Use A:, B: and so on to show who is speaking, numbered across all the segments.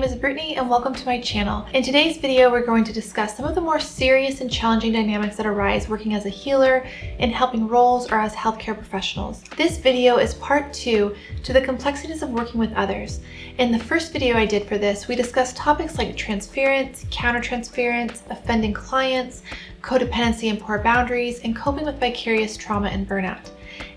A: is Brittany and welcome to my channel. In today's video, we're going to discuss some of the more serious and challenging dynamics that arise working as a healer, in helping roles, or as healthcare professionals. This video is part 2 to the complexities of working with others. In the first video I did for this, we discussed topics like transference, countertransference, offending clients, codependency and poor boundaries, and coping with vicarious trauma and burnout.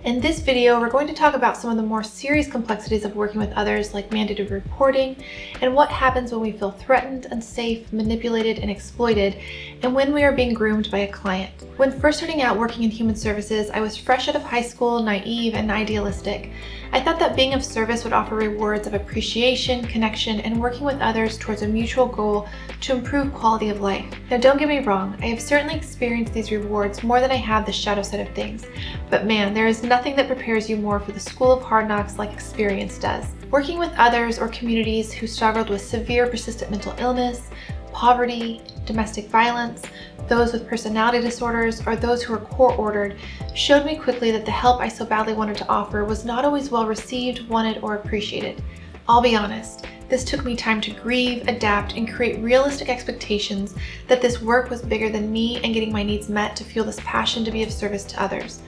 A: In this video, we're going to talk about some of the more serious complexities of working with others, like mandated reporting, and what happens when we feel threatened, unsafe, manipulated, and exploited, and when we are being groomed by a client. When first starting out working in human services, I was fresh out of high school, naive, and idealistic. I thought that being of service would offer rewards of appreciation, connection, and working with others towards a mutual goal to improve quality of life. Now, don't get me wrong, I have certainly experienced these rewards more than I have the shadow side of things, but man, there is nothing that prepares you more for the school of hard knocks like experience does. Working with others or communities who struggled with severe persistent mental illness, poverty, domestic violence, those with personality disorders, or those who were court-ordered showed me quickly that the help I so badly wanted to offer was not always well received, wanted, or appreciated. I'll be honest, this took me time to grieve, adapt, and create realistic expectations that this work was bigger than me and getting my needs met to fuel this passion to be of service to others.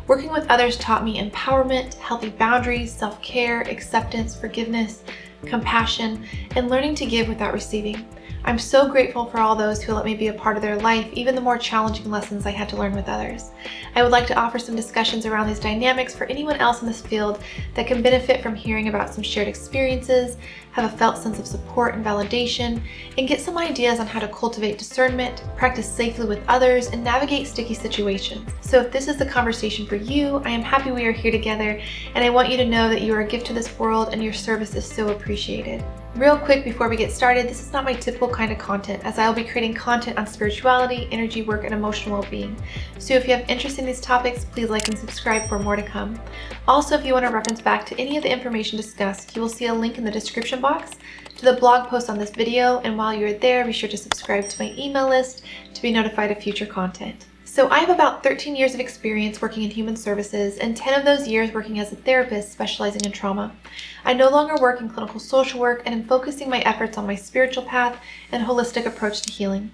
A: Working with others taught me empowerment, healthy boundaries, self-care, acceptance, forgiveness, compassion, and learning to give without receiving. I'm so grateful for all those who let me be a part of their life, even the more challenging lessons I had to learn with others. I would like to offer some discussions around these dynamics for anyone else in this field that can benefit from hearing about some shared experiences, have a felt sense of support and validation, and get some ideas on how to cultivate discernment, practice safely with others, and navigate sticky situations. So if this is the conversation for you, I am happy we are here together, and I want you to know that you are a gift to this world and your service is so appreciated. Real quick before we get started, this is not my typical kind of content, as I will be creating content on spirituality, energy work, and emotional well-being. So if you have interest in these topics, please like and subscribe for more to come. Also, if you want to reference back to any of the information discussed, you will see a link in the description box to the blog post on this video, and while you're there, be sure to subscribe to my email list to be notified of future content. So I have about 13 years of experience working in human services, and 10 of those years working as a therapist specializing in trauma. I no longer work in clinical social work and am focusing my efforts on my spiritual path and holistic approach to healing.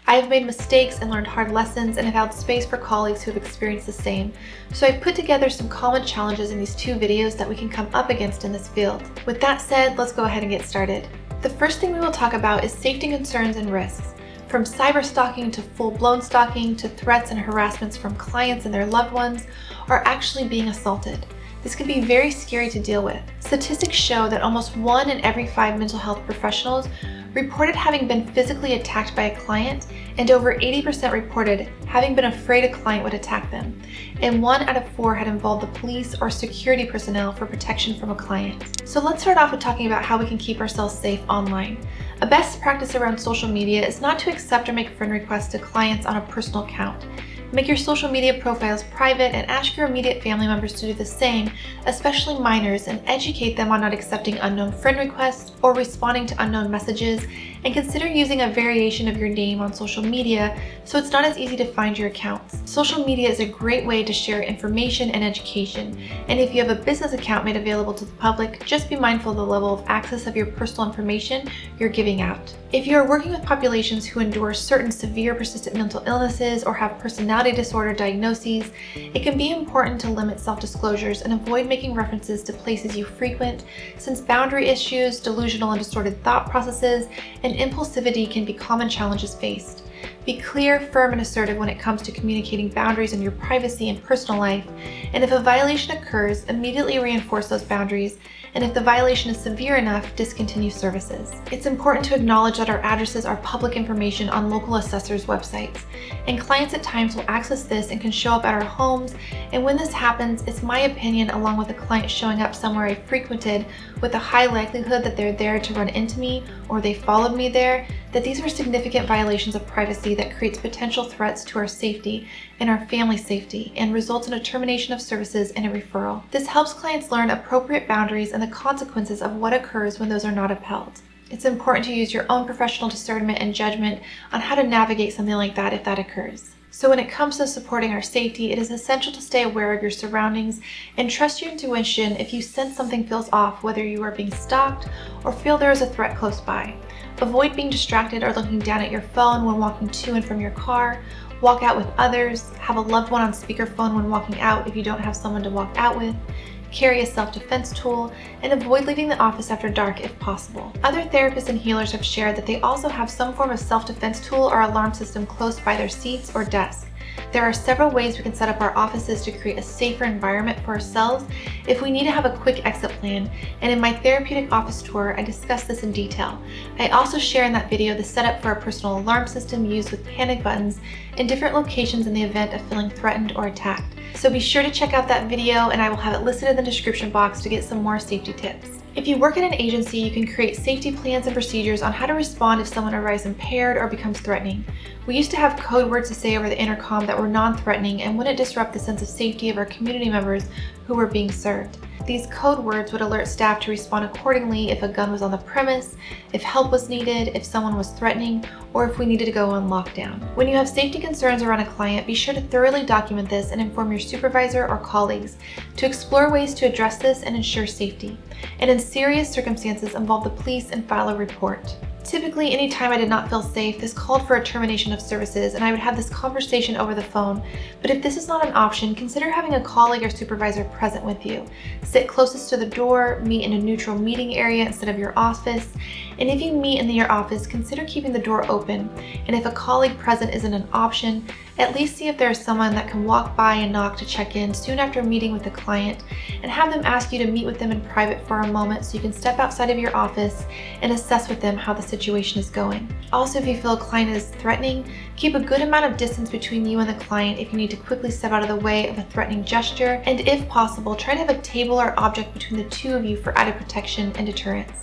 A: I have made mistakes and learned hard lessons and have held space for colleagues who have experienced the same. So I've put together some common challenges in these 2 videos that we can come up against in this field. With that said, let's go ahead and get started. The first thing we will talk about is safety concerns and risks. From cyber stalking to full-blown stalking to threats and harassments from clients and their loved ones, or actually being assaulted. This can be very scary to deal with. Statistics show that almost 1 in every 5 mental health professionals reported having been physically attacked by a client, and over 80% reported having been afraid a client would attack them. And 1 out of 4 had involved the police or security personnel for protection from a client. So let's start off with talking about how we can keep ourselves safe online. A best practice around social media is not to accept or make friend requests to clients on a personal account. Make your social media profiles private and ask your immediate family members to do the same, especially minors, and educate them on not accepting unknown friend requests or responding to unknown messages, and consider using a variation of your name on social media so it's not as easy to find your accounts. Social media is a great way to share information and education, and if you have a business account made available to the public, just be mindful of the level of access of your personal information you're giving out. If you are working with populations who endure certain severe persistent mental illnesses or have personality disorder diagnoses, it can be important to limit self-disclosures and avoid making references to places you frequent, since boundary issues, delusional and distorted thought processes, and impulsivity can be common challenges faced. Be clear, firm, and assertive when it comes to communicating boundaries in your privacy and personal life, and if a violation occurs, immediately reinforce those boundaries, and if the violation is severe enough, discontinue services. It's important to acknowledge that our addresses are public information on local assessors' websites, and clients at times will access this and can show up at our homes, and when this happens, it's my opinion, along with a client showing up somewhere I frequented with a high likelihood that they're there to run into me or they followed me there, that these are significant violations of privacy that creates potential threats to our safety and our family's safety and results in a termination of services and a referral. This helps clients learn appropriate boundaries and the consequences of what occurs when those are not upheld. It's important to use your own professional discernment and judgment on how to navigate something like that if that occurs. So when it comes to supporting our safety, it is essential to stay aware of your surroundings and trust your intuition if you sense something feels off, whether you are being stalked or feel there is a threat close by. Avoid being distracted or looking down at your phone when walking to and from your car. Walk out with others. Have a loved one on speakerphone when walking out if you don't have someone to walk out with. Carry a self-defense tool, and avoid leaving the office after dark if possible. Other therapists and healers have shared that they also have some form of self-defense tool or alarm system close by their seats or desk. There are several ways we can set up our offices to create a safer environment for ourselves if we need to have a quick exit plan, and in my therapeutic office tour, I discuss this in detail. I also share in that video the setup for a personal alarm system used with panic buttons in different locations in the event of feeling threatened or attacked. So be sure to check out that video, and I will have it listed in the description box to get some more safety tips. If you work in an agency, you can create safety plans and procedures on how to respond if someone arrives impaired or becomes threatening. We used to have code words to say over the intercom that were non-threatening and wouldn't disrupt the sense of safety of our community members who were being served. These code words would alert staff to respond accordingly if a gun was on the premise, if help was needed, if someone was threatening, or if we needed to go on lockdown. When you have safety concerns around a client, be sure to thoroughly document this and inform your supervisor or colleagues to explore ways to address this and ensure safety. And in serious circumstances, involve the police and file a report. Typically, any time I did not feel safe, this called for a termination of services, and I would have this conversation over the phone. But if this is not an option, consider having a colleague or supervisor present with you. Sit closest to the door, meet in a neutral meeting area instead of your office, and if you meet in your office, consider keeping the door open. And if a colleague present isn't an option, at least see if there is someone that can walk by and knock to check in soon after meeting with the client, and have them ask you to meet with them in private for a moment so you can step outside of your office and assess with them how the situation is going. Also, if you feel a client is threatening, keep a good amount of distance between you and the client if you need to quickly step out of the way of a threatening gesture, and if possible, try to have a table or object between the two of you for added protection and deterrence.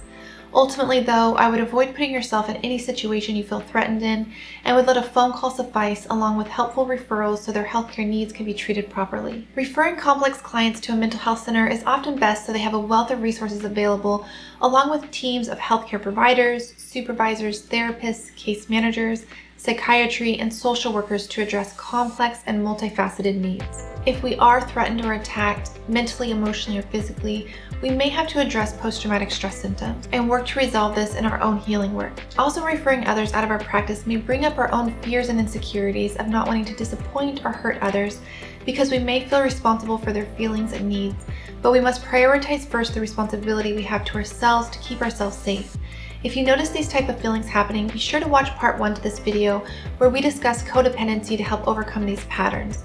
A: Ultimately, though, I would avoid putting yourself in any situation you feel threatened in, and would let a phone call suffice, along with helpful referrals so their healthcare needs can be treated properly. Referring complex clients to a mental health center is often best so they have a wealth of resources available, along with teams of healthcare providers, supervisors, therapists, case managers, psychiatry, and social workers to address complex and multifaceted needs. If we are threatened or attacked, mentally, emotionally, or physically, we may have to address post-traumatic stress symptoms and work to resolve this in our own healing work. Also, referring others out of our practice may bring up our own fears and insecurities of not wanting to disappoint or hurt others, because we may feel responsible for their feelings and needs, but we must prioritize first the responsibility we have to ourselves to keep ourselves safe. If you notice these type of feelings happening, be sure to watch part 1 to this video where we discuss codependency to help overcome these patterns.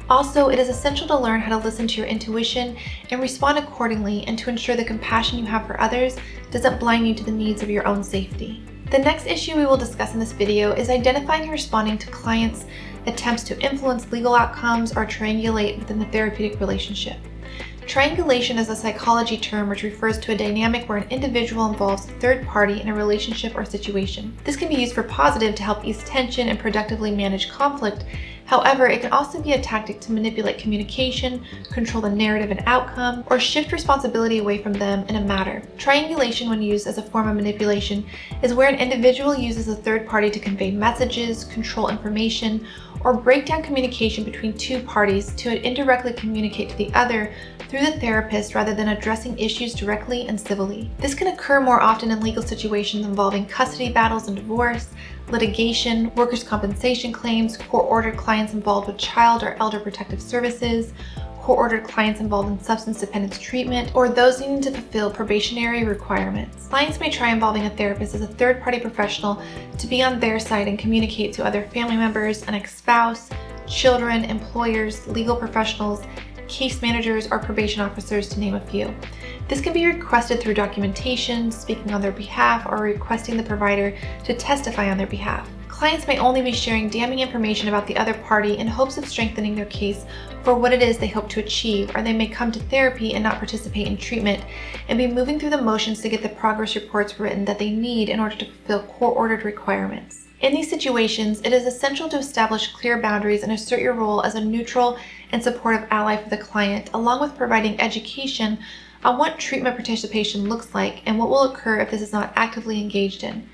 A: Also, it is essential to learn how to listen to your intuition and respond accordingly, and to ensure the compassion you have for others doesn't blind you to the needs of your own safety. The next issue we will discuss in this video is identifying and responding to clients' attempts to influence legal outcomes or triangulate within the therapeutic relationship. Triangulation is a psychology term which refers to a dynamic where an individual involves a third party in a relationship or situation. This can be used for positive to help ease tension and productively manage conflict. However, it can also be a tactic to manipulate communication, control the narrative and outcome, or shift responsibility away from them in a matter. Triangulation, when used as a form of manipulation, is where an individual uses a third party to convey messages, control information, or break down communication between two parties to indirectly communicate to the other through the therapist rather than addressing issues directly and civilly. This can occur more often in legal situations involving custody battles and divorce, litigation, workers' compensation claims, court-ordered clients involved with child or elder protective services, court-ordered clients involved in substance dependence treatment, or those needing to fulfill probationary requirements. Clients may try involving a therapist as a third-party professional to be on their side and communicate to other family members, an ex-spouse, children, employers, legal professionals, case managers, or probation officers, to name a few. This can be requested through documentation, speaking on their behalf, or requesting the provider to testify on their behalf. Clients may only be sharing damning information about the other party in hopes of strengthening their case for what it is they hope to achieve, or they may come to therapy and not participate in treatment and be moving through the motions to get the progress reports written that they need in order to fulfill court-ordered requirements. In these situations, it is essential to establish clear boundaries and assert your role as a neutral and supportive ally for the client, along with providing education on what treatment participation looks like and what will occur if this is not actively engaged in.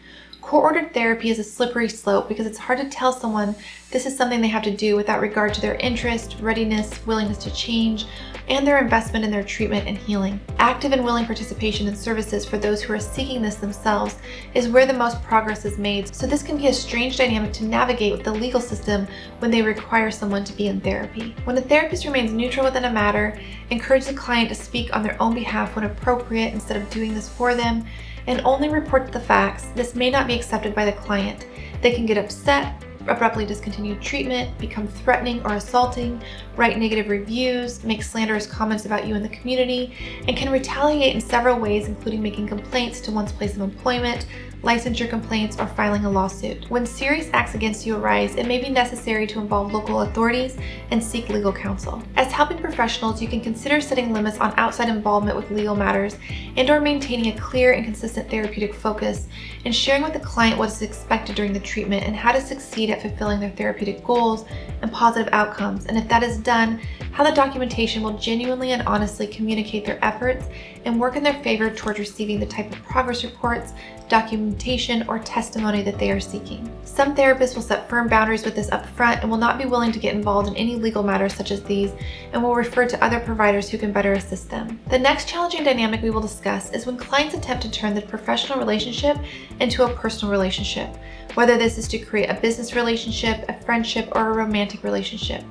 A: Court-ordered therapy is a slippery slope because it's hard to tell someone this is something they have to do without regard to their interest, readiness, willingness to change, and their investment in their treatment and healing. Active and willing participation in services for those who are seeking this themselves is where the most progress is made, so this can be a strange dynamic to navigate with the legal system when they require someone to be in therapy. When a therapist remains neutral within a matter, encourage the client to speak on their own behalf when appropriate instead of doing this for them, and only report the facts, this may not be accepted by the client. They can get upset, abruptly discontinue treatment, become threatening or assaulting, write negative reviews, make slanderous comments about you in the community, and can retaliate in several ways, including making complaints to one's place of employment, licensure complaints, or filing a lawsuit. When serious acts against you arise, it may be necessary to involve local authorities and seek legal counsel. As helping professionals, you can consider setting limits on outside involvement with legal matters and/or maintaining a clear and consistent therapeutic focus, and sharing with the client what is expected during the treatment and how to succeed at fulfilling their therapeutic goals and positive outcomes. And if that is done, how the documentation will genuinely and honestly communicate their efforts and work in their favor towards receiving the type of progress reports, documentation, or testimony that they are seeking. Some therapists will set firm boundaries with this up front and will not be willing to get involved in any legal matters such as these, and will refer to other providers who can better assist them. The next challenging dynamic we will discuss is when clients attempt to turn the professional relationship into a personal relationship, whether this is to create a business relationship, a friendship, or a romantic relationship.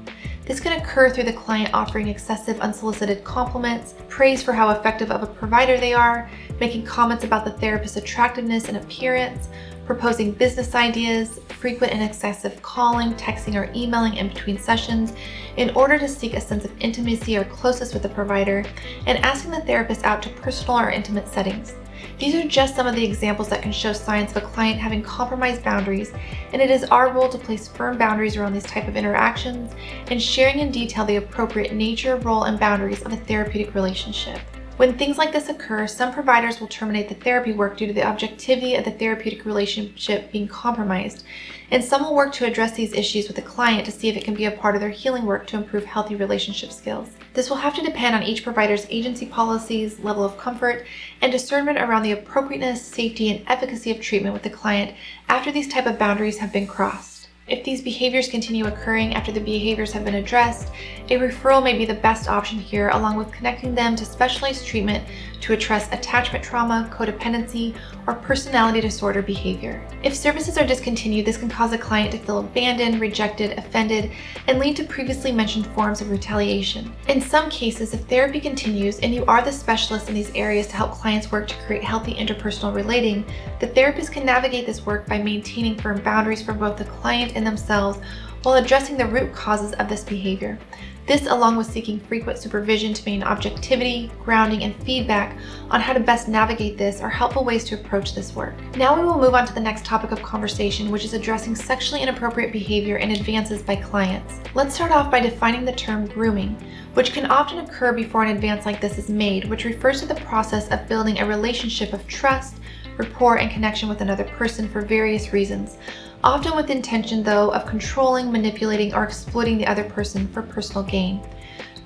A: This can occur through the client offering excessive unsolicited compliments, praise for how effective of a provider they are, making comments about the therapist's attractiveness and appearance, proposing business ideas, frequent and excessive calling, texting, or emailing in between sessions in order to seek a sense of intimacy or closeness with the provider, and asking the therapist out to personal or intimate settings. These are just some of the examples that can show signs of a client having compromised boundaries, and it is our role to place firm boundaries around these type of interactions and sharing in detail the appropriate nature, role, and boundaries of a therapeutic relationship. When things like this occur, some providers will terminate the therapy work due to the objectivity of the therapeutic relationship being compromised, and some will work to address these issues with the client to see if it can be a part of their healing work to improve healthy relationship skills. This will have to depend on each provider's agency policies, level of comfort, and discernment around the appropriateness, safety, and efficacy of treatment with the client after these type of boundaries have been crossed. If these behaviors continue occurring after the behaviors have been addressed, a referral may be the best option here, along with connecting them to specialized treatment to address attachment trauma, codependency, or personality disorder behavior. If services are discontinued, this can cause a client to feel abandoned, rejected, offended, and lead to previously mentioned forms of retaliation. In some cases, if therapy continues and you are the specialist in these areas to help clients work to create healthy interpersonal relating, the therapist can navigate this work by maintaining firm boundaries for both the client and themselves while addressing the root causes of this behavior. This, along with seeking frequent supervision to maintain objectivity, grounding, and feedback on how to best navigate this, are helpful ways to approach this work. Now we will move on to the next topic of conversation, which is addressing sexually inappropriate behavior and advances by clients. Let's start off by defining the term grooming, which can often occur before an advance like this is made, which refers to the process of building a relationship of trust, rapport, and connection with another person for various reasons, often with intention, though, of controlling, manipulating, or exploiting the other person for personal gain.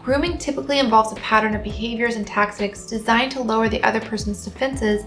A: Grooming typically involves a pattern of behaviors and tactics designed to lower the other person's defenses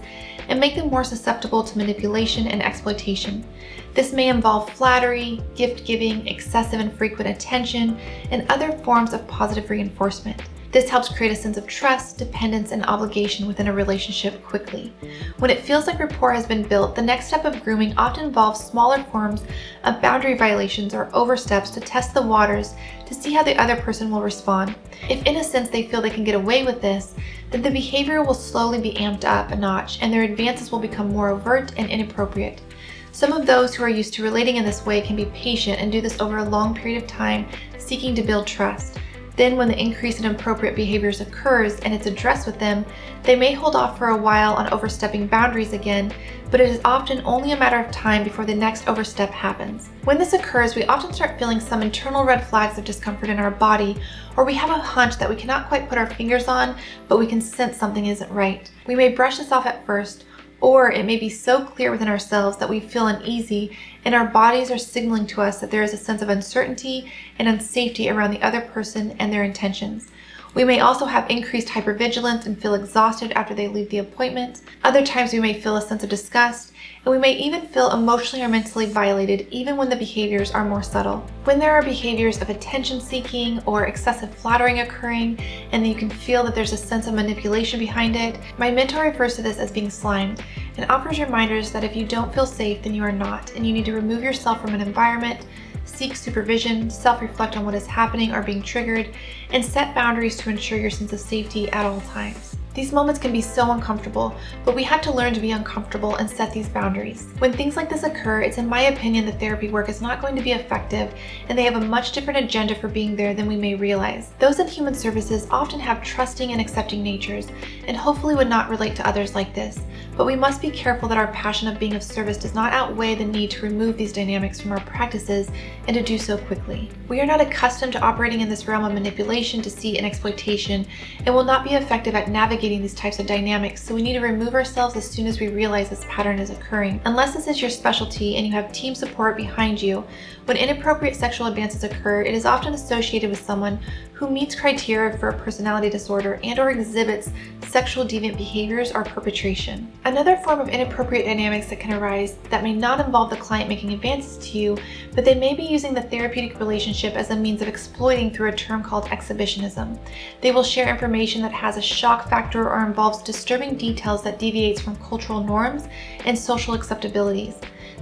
A: and make them more susceptible to manipulation and exploitation. This may involve flattery, gift-giving, excessive and frequent attention, and other forms of positive reinforcement. This helps create a sense of trust, dependence, and obligation within a relationship quickly. When it feels like rapport has been built, the next step of grooming often involves smaller forms of boundary violations or oversteps to test the waters to see how the other person will respond. If in a sense they feel they can get away with this, then the behavior will slowly be amped up a notch and their advances will become more overt and inappropriate. Some of those who are used to relating in this way can be patient and do this over a long period of time, seeking to build trust. Then when the increase in inappropriate behaviors occurs and it's addressed with them, they may hold off for a while on overstepping boundaries again, but it is often only a matter of time before the next overstep happens. When this occurs, we often start feeling some internal red flags of discomfort in our body, or we have a hunch that we cannot quite put our fingers on, but we can sense something isn't right. We may brush this off at first, or it may be so clear within ourselves that we feel uneasy and our bodies are signaling to us that there is a sense of uncertainty and unsafety around the other person and their intentions. We may also have increased hypervigilance and feel exhausted after they leave the appointment. Other times we may feel a sense of disgust, and we may even feel emotionally or mentally violated even when the behaviors are more subtle. When there are behaviors of attention seeking or excessive flattering occurring, and you can feel that there's a sense of manipulation behind it, my mentor refers to this as being slimed and offers reminders that if you don't feel safe, then you are not, and you need to remove yourself from an environment, seek supervision, self-reflect on what is happening or being triggered, and set boundaries to ensure your sense of safety at all times. These moments can be so uncomfortable, but we have to learn to be uncomfortable and set these boundaries. When things like this occur, it's in my opinion that therapy work is not going to be effective, and they have a much different agenda for being there than we may realize. Those in human services often have trusting and accepting natures, and hopefully would not relate to others like this. But we must be careful that our passion of being of service does not outweigh the need to remove these dynamics from our practices and to do so quickly. We are not accustomed to operating in this realm of manipulation, deceit, and exploitation, and will not be effective at navigating these types of dynamics, so we need to remove ourselves as soon as we realize this pattern is occurring. Unless this is your specialty and you have team support behind you, when inappropriate sexual advances occur, it is often associated with someone who meets criteria for a personality disorder and/or exhibits sexual deviant behaviors or perpetration. Another form of inappropriate dynamics that can arise that may not involve the client making advances to you, but they may be using the therapeutic relationship as a means of exploiting through a term called exhibitionism. They will share information that has a shock factor or involves disturbing details that deviates from cultural norms and social acceptabilities.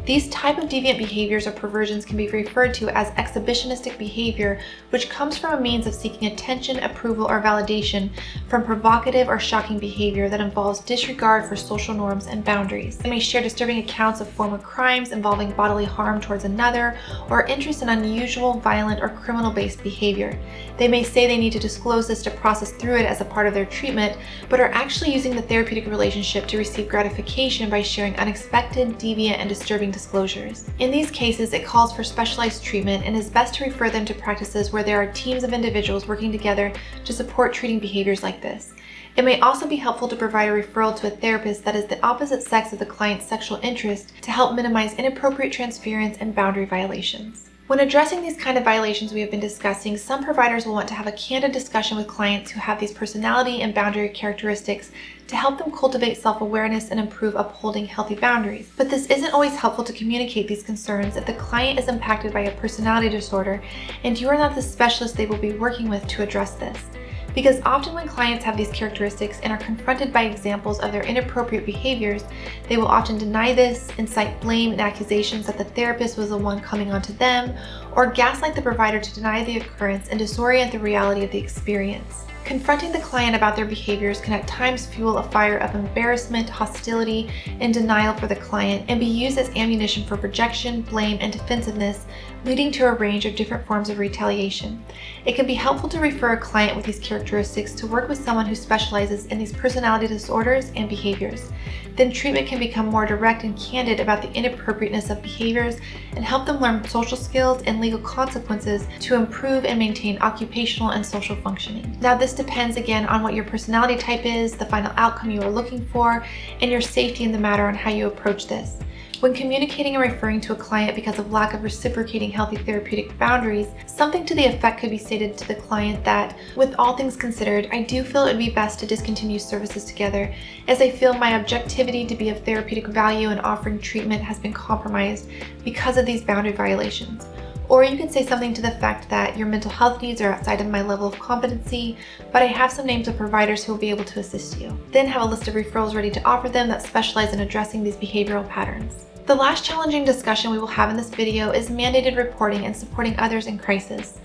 A: These type of deviant behaviors or perversions can be referred to as exhibitionistic behavior, which comes from a means of seeking attention, approval, or validation from provocative or shocking behavior that involves disregard for social norms and boundaries. They may share disturbing accounts of former crimes involving bodily harm towards another or interest in unusual, violent, or criminal-based behavior. They may say they need to disclose this to process through it as a part of their treatment, but are actually using the therapeutic relationship to receive gratification by sharing unexpected, deviant, and disturbing disclosures. In these cases, it calls for specialized treatment and is best to refer them to practices where there are teams of individuals working together to support treating behaviors like this. It may also be helpful to provide a referral to a therapist that is the opposite sex of the client's sexual interest to help minimize inappropriate transference and boundary violations. When addressing these kind of violations we have been discussing, some providers will want to have a candid discussion with clients who have these personality and boundary characteristics to help them cultivate self-awareness and improve upholding healthy boundaries. But this isn't always helpful to communicate these concerns if the client is impacted by a personality disorder and you are not the specialist they will be working with to address this. Because often when clients have these characteristics and are confronted by examples of their inappropriate behaviors, they will often deny this, incite blame and accusations that the therapist was the one coming onto them, or gaslight the provider to deny the occurrence and disorient the reality of the experience. Confronting the client about their behaviors can at times fuel a fire of embarrassment, hostility, and denial for the client and be used as ammunition for rejection, blame, and defensiveness, leading to a range of different forms of retaliation. It can be helpful to refer a client with these characteristics to work with someone who specializes in these personality disorders and behaviors. Then treatment can become more direct and candid about the inappropriateness of behaviors and help them learn social skills and legal consequences to improve and maintain occupational and social functioning. Now, this depends again on what your personality type is, the final outcome you are looking for, and your safety in the matter on how you approach this. When communicating and referring to a client because of lack of reciprocating healthy therapeutic boundaries, something to the effect could be stated to the client that, with all things considered, I do feel it would be best to discontinue services together, as I feel my objectivity to be of therapeutic value in offering treatment has been compromised because of these boundary violations. Or you could say something to the effect that your mental health needs are outside of my level of competency, but I have some names of providers who will be able to assist you. Then have a list of referrals ready to offer them that specialize in addressing these behavioral patterns. The last challenging discussion we will have in this video is mandated reporting and supporting others in crisis.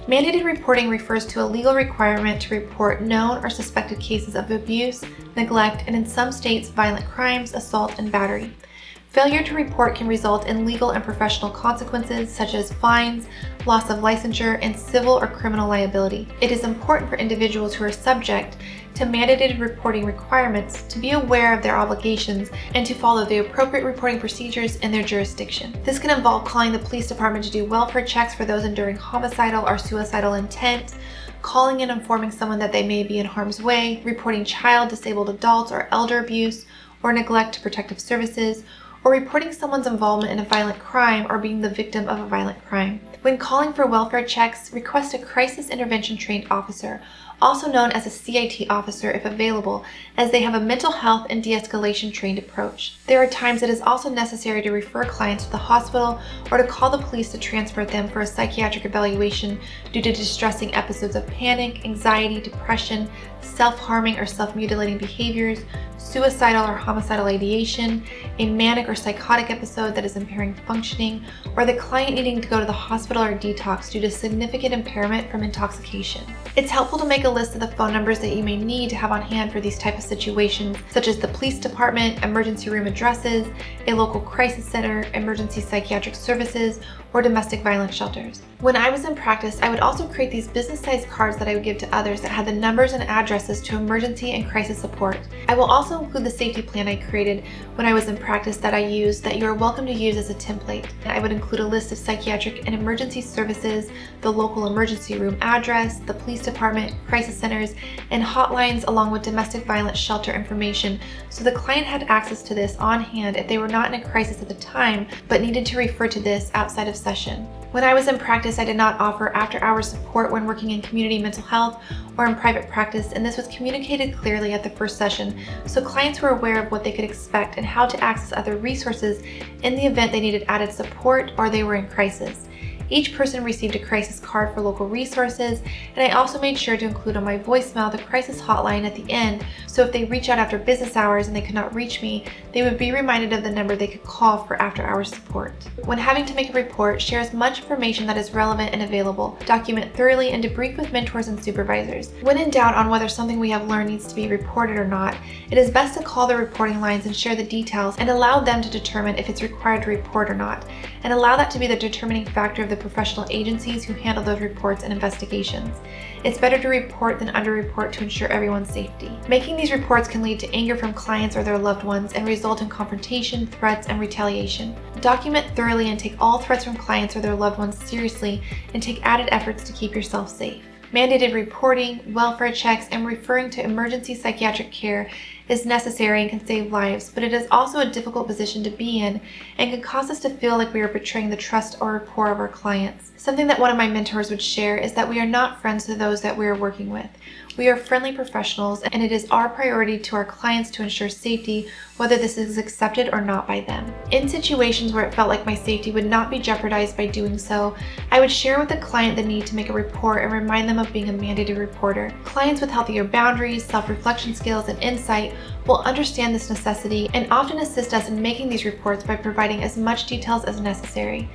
A: Mandated reporting refers to a legal requirement to report known or suspected cases of abuse, neglect, and in some states, violent crimes, assault, and battery. Failure to report can result in legal and professional consequences such as fines, loss of licensure, and civil or criminal liability. It is important for individuals who are subject to mandated reporting requirements to be aware of their obligations and to follow the appropriate reporting procedures in their jurisdiction. This can involve calling the police department to do welfare checks for those enduring homicidal or suicidal intent, calling and informing someone that they may be in harm's way, reporting child, disabled adults, or elder abuse or neglect to protective services, or reporting someone's involvement in a violent crime or being the victim of a violent crime. When calling for welfare checks, request a crisis intervention trained officer, also known as a CIT officer if available, as they have a mental health and de-escalation trained approach. There are times it is also necessary to refer clients to the hospital or to call the police to transport them for a psychiatric evaluation due to distressing episodes of panic, anxiety, depression, self-harming or self-mutilating behaviors, suicidal or homicidal ideation, a manic or psychotic episode that is impairing functioning, or the client needing to go to the hospital or detox due to significant impairment from intoxication. It's helpful to make a list of the phone numbers that you may need to have on hand for these type of situations, such as the police department, emergency room addresses, a local crisis center, emergency psychiatric services, or domestic violence shelters. When I was in practice, I would also create these business-sized cards that I would give to others that had the numbers and addresses to emergency and crisis support. I will also include the safety plan I created when I was in practice that I used that you are welcome to use as a template. I would include a list of psychiatric and emergency services, the local emergency room address, the police department, crisis centers, and hotlines along with domestic violence shelter information so the client had access to this on hand if they were not in a crisis at the time but needed to refer to this outside of session. When I was in practice, I did not offer after-hours support when working in community mental health or in private practice, and this was communicated clearly at the first session, so clients were aware of what they could expect and how to access other resources in the event they needed added support or they were in crisis. Each person received a crisis card for local resources, and I also made sure to include on my voicemail the crisis hotline at the end, so if they reach out after business hours and they could not reach me, they would be reminded of the number they could call for after-hours support. When having to make a report, share as much information that is relevant and available, document thoroughly, and debrief with mentors and supervisors. When in doubt on whether something we have learned needs to be reported or not, it is best to call the reporting lines and share the details and allow them to determine if it's required to report or not, and allow that to be the determining factor of the professional agencies who handle those reports and investigations. It's better to report than underreport to ensure everyone's safety. Making these reports can lead to anger from clients or their loved ones and result in confrontation, threats, and retaliation. Document thoroughly and take all threats from clients or their loved ones seriously, and take added efforts to keep yourself safe. Mandated reporting, welfare checks, and referring to emergency psychiatric care is necessary and can save lives, but it is also a difficult position to be in and can cause us to feel like we are betraying the trust or rapport of our clients. Something that one of my mentors would share is that we are not friends to those that we are working with. We are friendly professionals, and it is our priority to our clients to ensure safety, whether this is accepted or not by them. In situations where it felt like my safety would not be jeopardized by doing so, I would share with the client the need to make a report and remind them of being a mandated reporter. Clients with healthier boundaries, self-reflection skills, and insight will understand this necessity and often assist us in making these reports by providing as much details as necessary.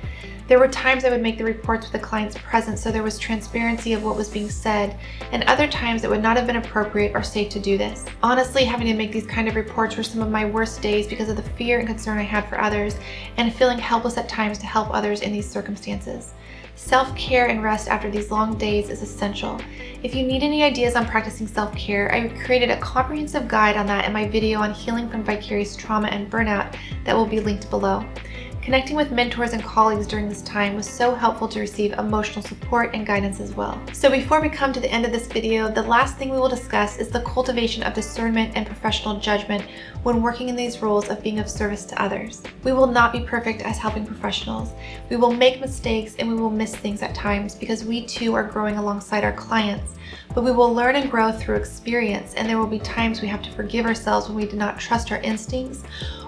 A: There were times I would make the reports with the clients present so there was transparency of what was being said, and other times it would not have been appropriate or safe to do this. Honestly, having to make these kind of reports were some of my worst days because of the fear and concern I had for others and feeling helpless at times to help others in these circumstances. Self-care and rest after these long days is essential. If you need any ideas on practicing self-care, I created a comprehensive guide on that in my video on healing from vicarious trauma and burnout that will be linked below. Connecting with mentors and colleagues during this time was so helpful to receive emotional support and guidance as well. So before we come to the end of this video, the last thing we will discuss is the cultivation of discernment and professional judgment when working in these roles of being of service to others. We will not be perfect as helping professionals. We will make mistakes and we will miss things at times because we too are growing alongside our clients. But we will learn and grow through experience, and there will be times we have to forgive ourselves when we do not trust our instincts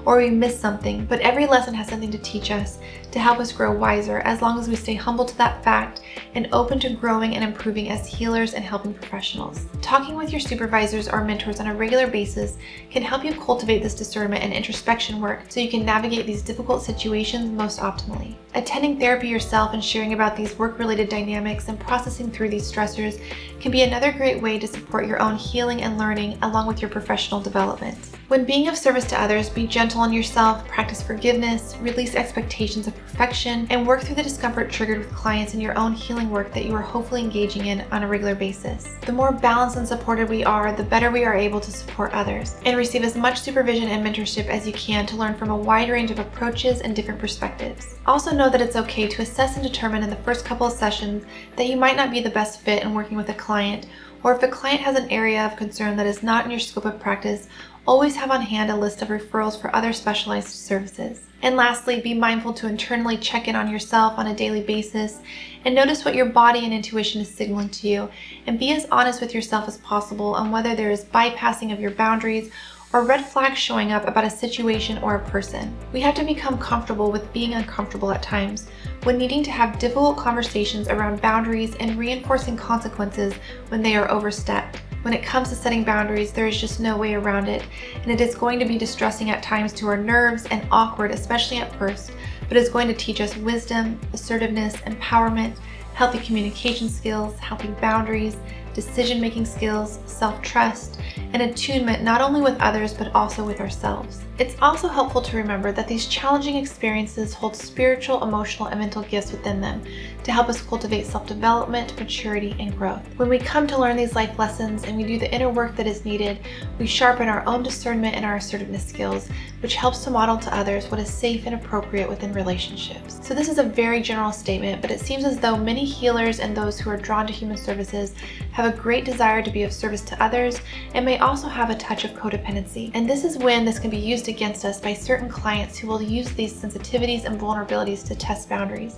A: or we miss something, but every lesson has something to teach us, to help us grow wiser, as long as we stay humble to that fact and open to growing and improving as healers and helping professionals. Talking with your supervisors or mentors on a regular basis can help you cultivate this discernment and introspection work so you can navigate these difficult situations most optimally. Attending therapy yourself and sharing about these work-related dynamics and processing through these stressors can be another great way to support your own healing and learning along with your professional development. When being of service to others, be gentle on yourself, practice forgiveness, release expectations of perfection, and work through the discomfort triggered with clients in your own healing work that you are hopefully engaging in on a regular basis. The more balanced and supported we are, the better we are able to support others, and receive as much supervision and mentorship as you can to learn from a wide range of approaches and different perspectives. Also know that it's okay to assess and determine in the first couple of sessions that you might not be the best fit in working with a client, Or if a client has an area of concern that is not in your scope of practice, always have on hand a list of referrals for other specialized services. And lastly, be mindful to internally check in on yourself on a daily basis and notice what your body and intuition is signaling to you, and be as honest with yourself as possible on whether there is bypassing of your boundaries or red flags showing up about a situation or a person. We have to become comfortable with being uncomfortable at times, when needing to have difficult conversations around boundaries and reinforcing consequences when they are overstepped. When it comes to setting boundaries, there is just no way around it, and it is going to be distressing at times to our nerves and awkward, especially at first, but it's going to teach us wisdom, assertiveness, empowerment, healthy communication skills, healthy boundaries, decision-making skills, self-trust, and attunement not only with others but also with ourselves. It's also helpful to remember that these challenging experiences hold spiritual, emotional, and mental gifts within them to help us cultivate self-development, maturity, and growth. When we come to learn these life lessons and we do the inner work that is needed, we sharpen our own discernment and our assertiveness skills, which helps to model to others what is safe and appropriate within relationships. So this is a very general statement, but it seems as though many healers and those who are drawn to human services have a great desire to be of service to others and may also have a touch of codependency. And this is when this can be used against us by certain clients who will use these sensitivities and vulnerabilities to test boundaries.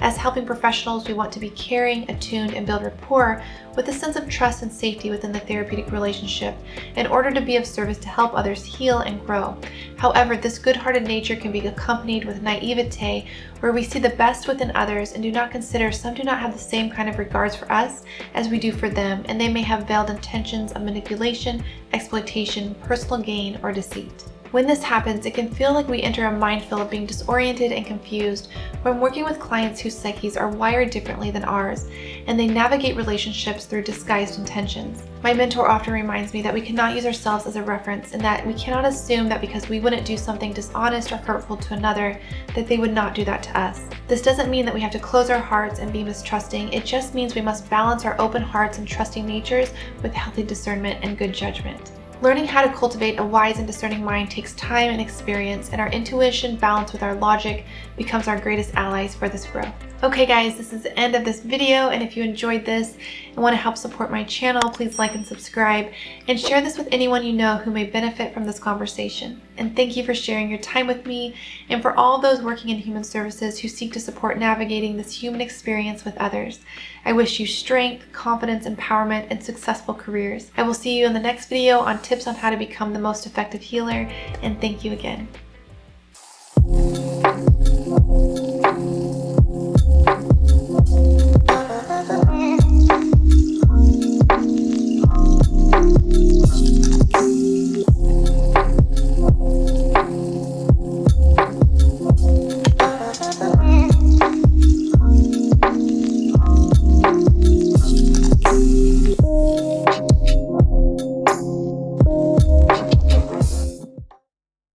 A: As helping professionals, we want to be caring, attuned, and build rapport with a sense of trust and safety within the therapeutic relationship in order to be of service to help others heal and grow. However, this good-hearted nature can be accompanied with naivete, where we see the best within others and do not consider some do not have the same kind of regards for us as we do for them, and they may have veiled intentions of manipulation, exploitation, personal gain, or deceit. When this happens, it can feel like we enter a minefield of being disoriented and confused when working with clients whose psyches are wired differently than ours, and they navigate relationships through disguised intentions. My mentor often reminds me that we cannot use ourselves as a reference, and that we cannot assume that because we wouldn't do something dishonest or hurtful to another, that they would not do that to us. This doesn't mean that we have to close our hearts and be mistrusting. It just means we must balance our open hearts and trusting natures with healthy discernment and good judgment. Learning how to cultivate a wise and discerning mind takes time and experience, and our intuition balanced with our logic becomes our greatest allies for this growth. Okay guys, this is the end of this video, and if you enjoyed this and want to help support my channel, please like and subscribe, and share this with anyone you know who may benefit from this conversation. And thank you for sharing your time with me, and for all those working in human services who seek to support navigating this human experience with others. I wish you strength, confidence, empowerment, and successful careers. I will see you in the next video on tips on how to become the most effective healer, and thank you again.